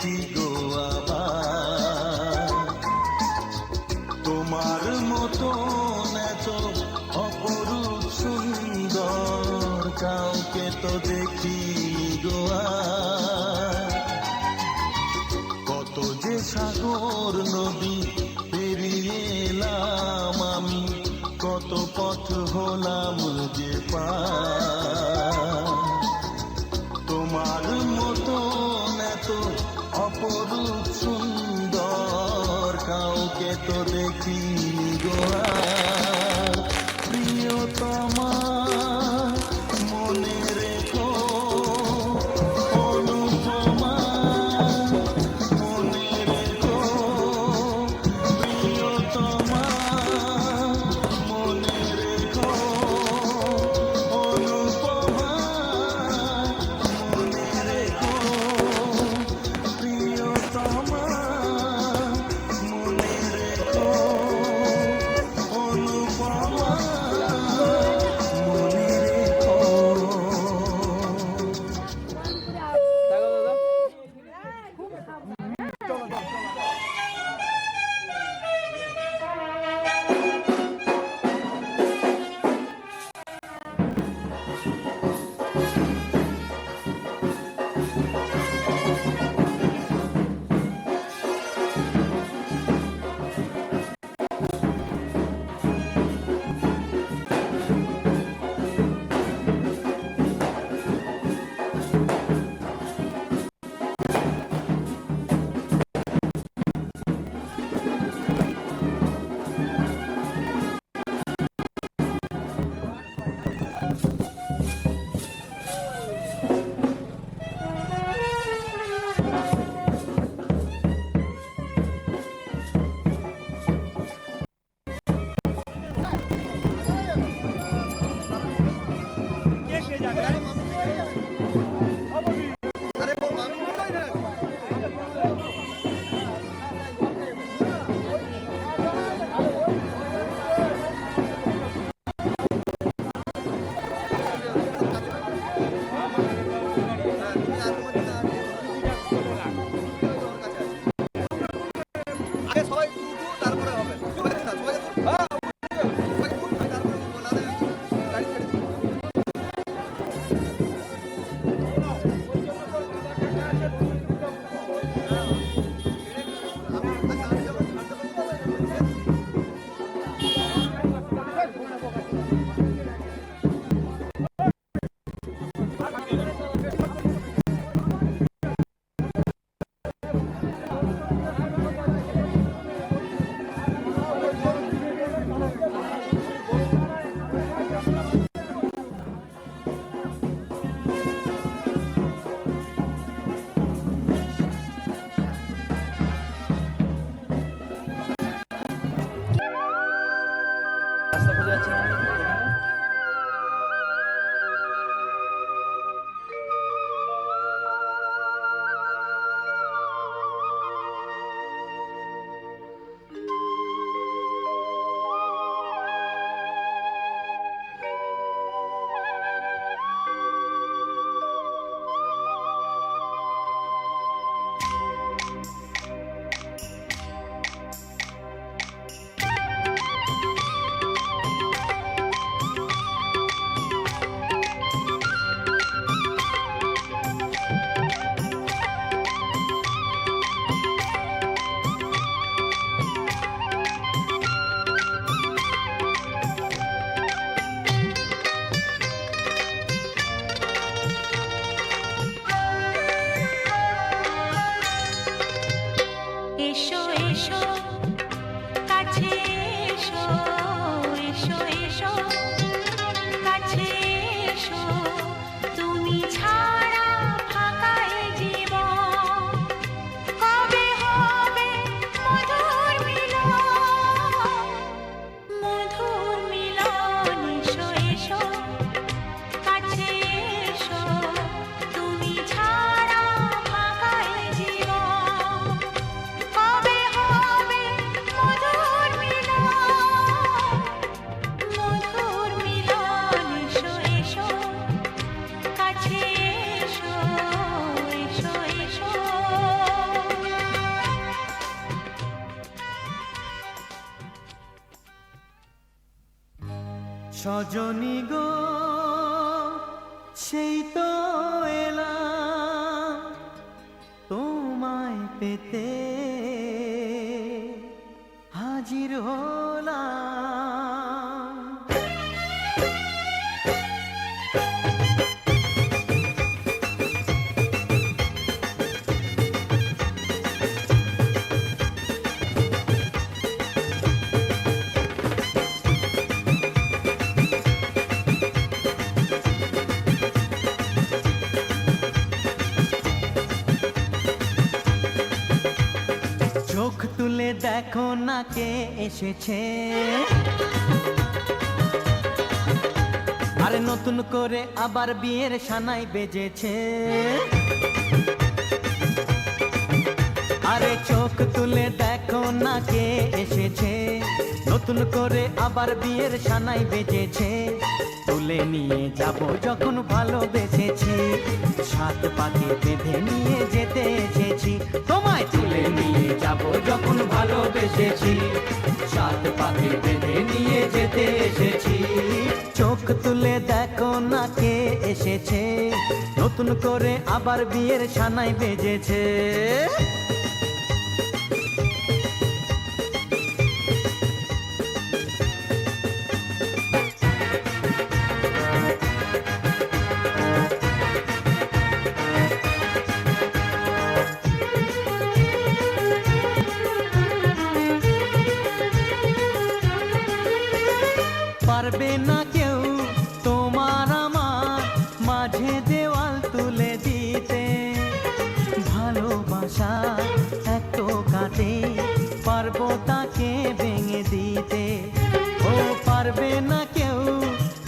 দেখি গো আবার, তোমার মতন এত অপরূপ সুন্দর কাউকে তো দেখি গো আর। কত যে সাগর নদী পেরিয়ে এলাম আমি, কত পথ হলাম যে পার, তোমার মতন এত অপরূপ সুন্দর কাউকে তো দেখি গো আর। প্রিয়তমা মনে রেখো, অনুপমা মনে রেখো, প্রিয়তমা মনে রেখো, অনুপমা মনে রেখো, প্রিয়তমা মনে রেখো, অনুপমা মনে রেখো। রাস্তা খুঁজে যাচ্ছে না। এসো এসো কাছে এসো, এসো এসো কাছে এসো, তুমি ছাড়া ফাঁকা এ জীবন, কবে হবে মধুর মিলন, মধুর মিলন। এসো এসো কাছে এসো, তুমি ছাড়া ফাঁকা এ জীবন, কবে হবে সজনী গো সেই তো এলাম তোমায় পেতে হাজির হলাম। চোখ তুলে দেখো না কে এসেছে, আরে নতুন করে আবার বিয়ের সানাই বেজেছে। আরে চোখ তুলে দেখো না কে এসেছে, নতুন করে আবার বিয়ের সানাই বেজেছে। তুলে নিয়ে যাব যখন ভালোবেসেছি, সাত পাকে বেঁধে নিয়ে যেতে এসেছি। তোমায় তুলে নিয়ে যাব যখন ভালোবেসেছি, সাত পাকে বেঁধে নিয়ে যেতে এসেছি। চোখ তুলে দেখো না কে এসেছে, নতুন করে আবার বিয়ের সানাই বেজেছে। পারবে না কেউ তোমার আমার মাঝে দেওয়াল তুলে দিতে, ভালোবাসা এত কাটে পারবো তাকে ভেঙে দিতে। ও পারবে না কেউ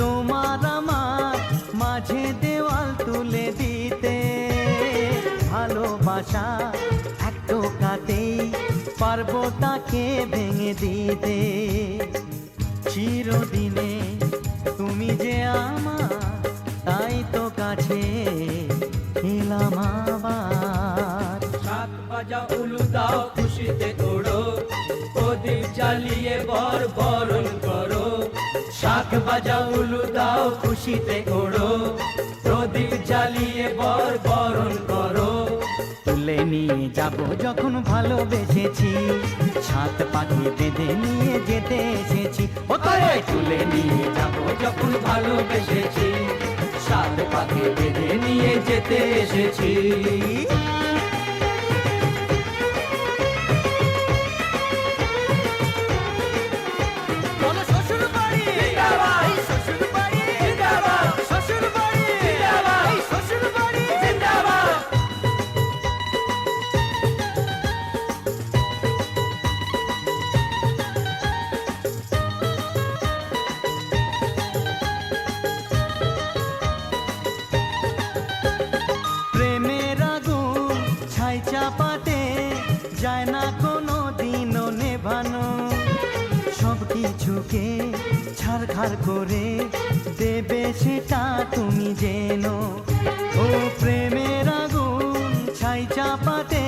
তোমার আমার মাঝে দেওয়াল তুলে দিতে, ভালোবাসা এত কাটে পারবো তাকে ভেঙে দিতে। চিরদিনে তুমি যে আমার, তাই তো কাছে এলাম আবার। শাক ভাজা উলু দাও খুশিতে ওড়ো, প্রদীপ জ্বালিয়ে বর বরণ করো। শাক ভাজা উলু দাও খুশিতে ওড়ো, প্রদীপ জ্বালিয়ে বর বরণ করো। তুলে নিয়ে যাব যখন ভালোবেসেছি, সাত পাখি বেঁধে নিয়ে যেতে এসেছি। ও তোমায় তুলে নিয়ে যাব যখন ভালোবেসেছি, সাত পাকে বেঁধে নিয়ে যেতে এসেছি। শ্বশুর বাড়ি শ্বশুর বাড়ি শ্বশুর বাড়ি শ্বশুর বাড়ি জিন্দাবাদ। প্রেমের আগুন ছাই চাপাতে যায় না কোনো দিনও নেভানো, সব কিছুকে ছাড়খাড় করে দেবে সেটা তুমি জেনো। ও প্রেমের আগুন ছাই চাপাতে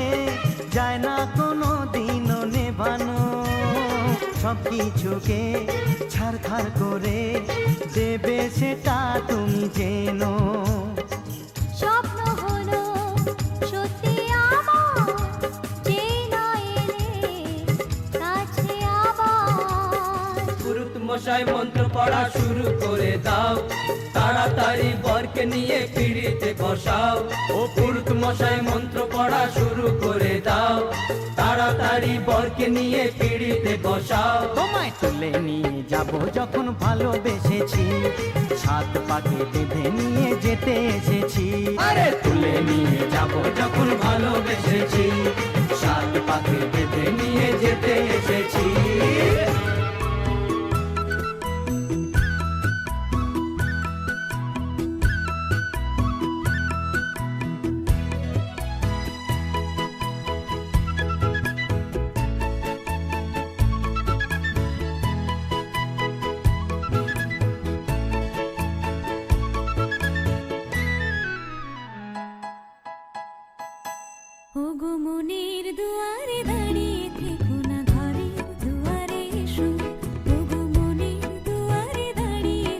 যায় না কোনো দিনও নেভানো, সব কিছুকে ছাড়খাড় করে দেবে সেটা তুমি জেনো। স্বপ্ন হলো সত্যি আমার, যে না এলে কাছে আবার। পুরুত মশাই মন্ত্র পড়া শুরু করে দাও, তাড়াতাড়ি বরকে নিয়ে পিড়িতে বসাও। ও পুরুত মশাই মন্ত্র পড়া শুরু করে দাও, তাড়াতাড়ি বরকে নিয়ে পিড়িতে বসাও। তোমায় তুলে নিয়ে যাব যখন ভালোবেসেছি, সাত পাকে বেঁধে নিয়ে যেতে এসেছি। আরে তুলে নিয়ে যাব যখন ভালোবেসেছি, সাত পাকে বেঁধে নিয়ে যেতে এসেছি। ওগো মনের দুয়ারে দাঁড়িয়ে থেকো না, ঘরের দুয়ারে এসো। ওগো মনের দুয়ারে দাঁড়িয়ে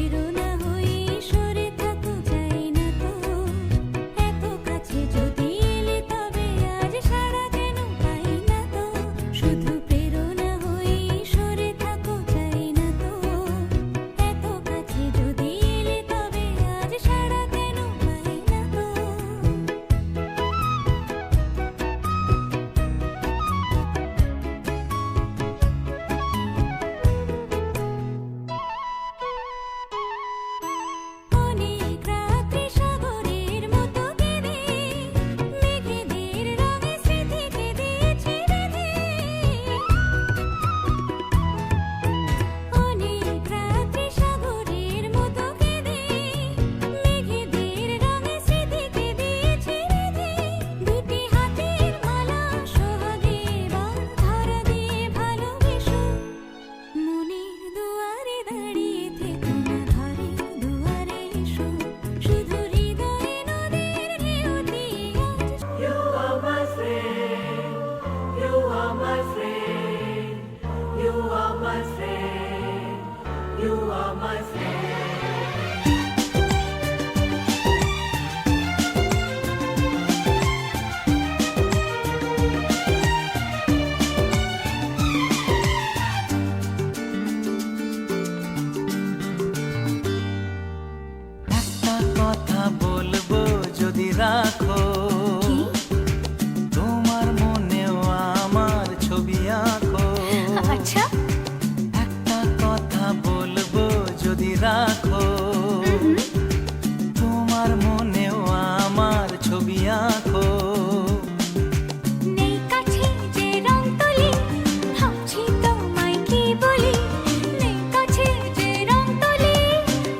প্রেরণা হয়ে সরে থাকো চাই না তো এত কাছে যদি এলে তবে আজ সারা যেন পাই না তো শুধু প্রেরণা হয়ে সরে থাকো চাই না তো এত কাছে যদি এলে তবে আজ সারা যেন পাই না তো অনেক রাত্রি সাগরের মতো কেঁদে মেঘেদের রঙে স্মৃতি কেঁদেছে বেঁধে অনেক রাত্রি সাগরের মতো কেঁদে মেঘেদের রঙে স্মৃতি কেঁদেছে বেঁধে দুটি হাতের মালা সোহাগে এবার ধরা দিয়ে ভালোবেসো মনের দুয়ারে দাঁড়িয়ে থেকো না ঘরে দুয়ারে এসো শুধু হৃদয়ে নদীর ঢেউ দিয়ে আজ You are my friend, you are my friend, you are my friend, you are my friend. একটা কথা বলবো যদি রাখো তোমার মনেও আমার ছবি আঁকো আচ্ছা একটা কথা বলবো যদি রাখো তোমার মনেও আমার ছবি আঁকো নেই কাছে যে রং তুলি ভাবছি তোমায় কি বলি নেই কাছে যে রং তুলি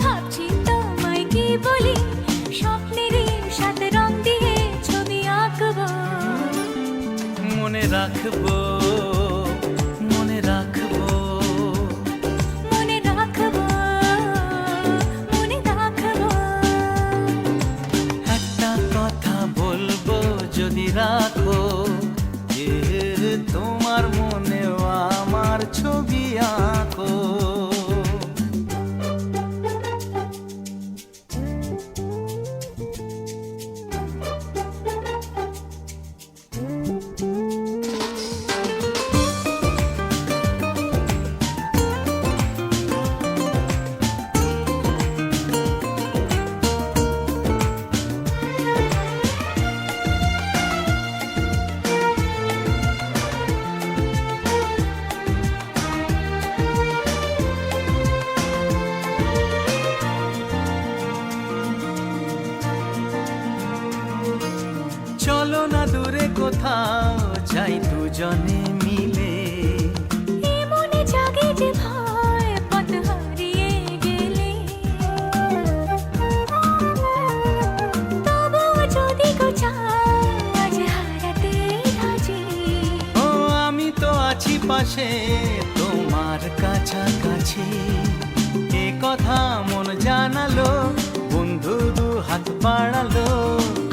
ভাবছি তোমায় কি বলি স্বপ্নেরই সাথে রং দিয়ে ছবি আঁকবো মনে রাখবো মনে রাখবো মনে রাখবো মনে রাখবো একটা কথা বলবো যদি রাখো যে তোমার মনেও আমার ছবি আঁকো চলো না দূরে কোথাও যাই দুজনে মিলে এ মনে জাগে যে ভয় পথ হারিয়ে গেলে তবুও যদি গো চাও আজ হারাতে রাজি ও আমি তো আছি পাশে তোমার কাছাকাছি এ কথা মন জানালো বন্ধু দু হাত বাড়ালো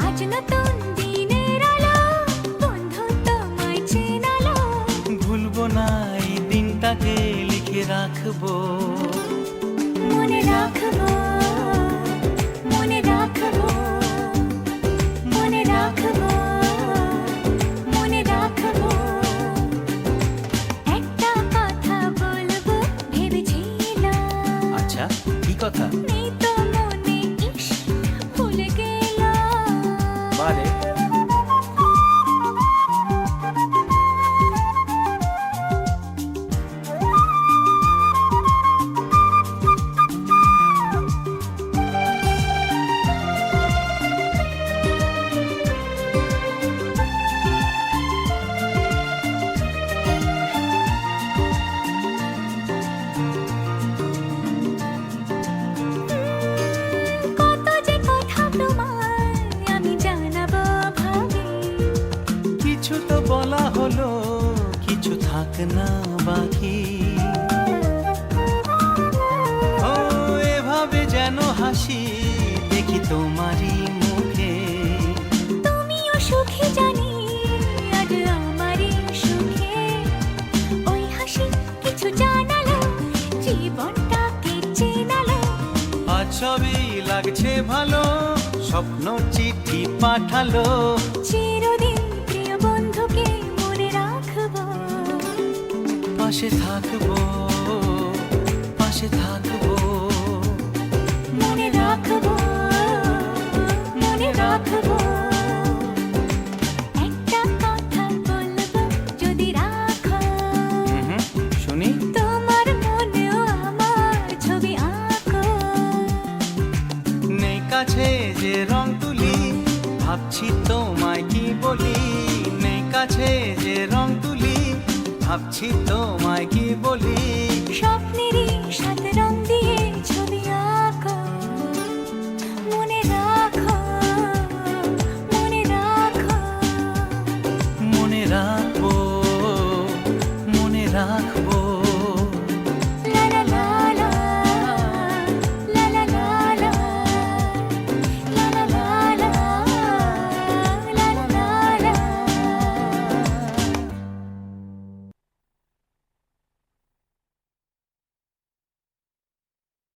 আজ নতুন দিনের আলো বন্ধু তোমায় চেনালো ভুলবো না এই দিনটাকে লিখে রাখবো মনে রাখবো মনে রাখবো মনে রাখবো মনে রাখবো একটা কথা বলবো ভেবেছিলাম আচ্ছা কি কথা নেই তো মনে ইস ভুলে গেলাম বারে কত যে কথা তোমায় আমি জানাবো ভাবি কিছু তো বলা হলো কিছু থাক না বাকি ও এভাবে যেন হাসি দেখি তোমারই মুখে তুমিও সুখী জানি আজ আমারই সুখে ওই হাসি কিছু জানালো জীবনটাকে চেনালো ছবি লাগছে ভালো, স্বপ্ন চিঠি পাঠালো। চিরদিন প্রিয় বন্ধুকে মনে রাখবো, পাশে থাকবো, পাশে থাকবো, মনে রাখবো, মনে রাখবো। একটা কথা বলবো যদি রাখো, শুনি। তোমার মনেও আমার ছবি আঁকো। নেই কাছে যে রং তুলি, ভাবছি তোমায় কি বলি। নেই কাছে যে রং তুলি, ভাবছি তোমায় কি বলি। স্বপ্নেরই সাথে রং দিয়ে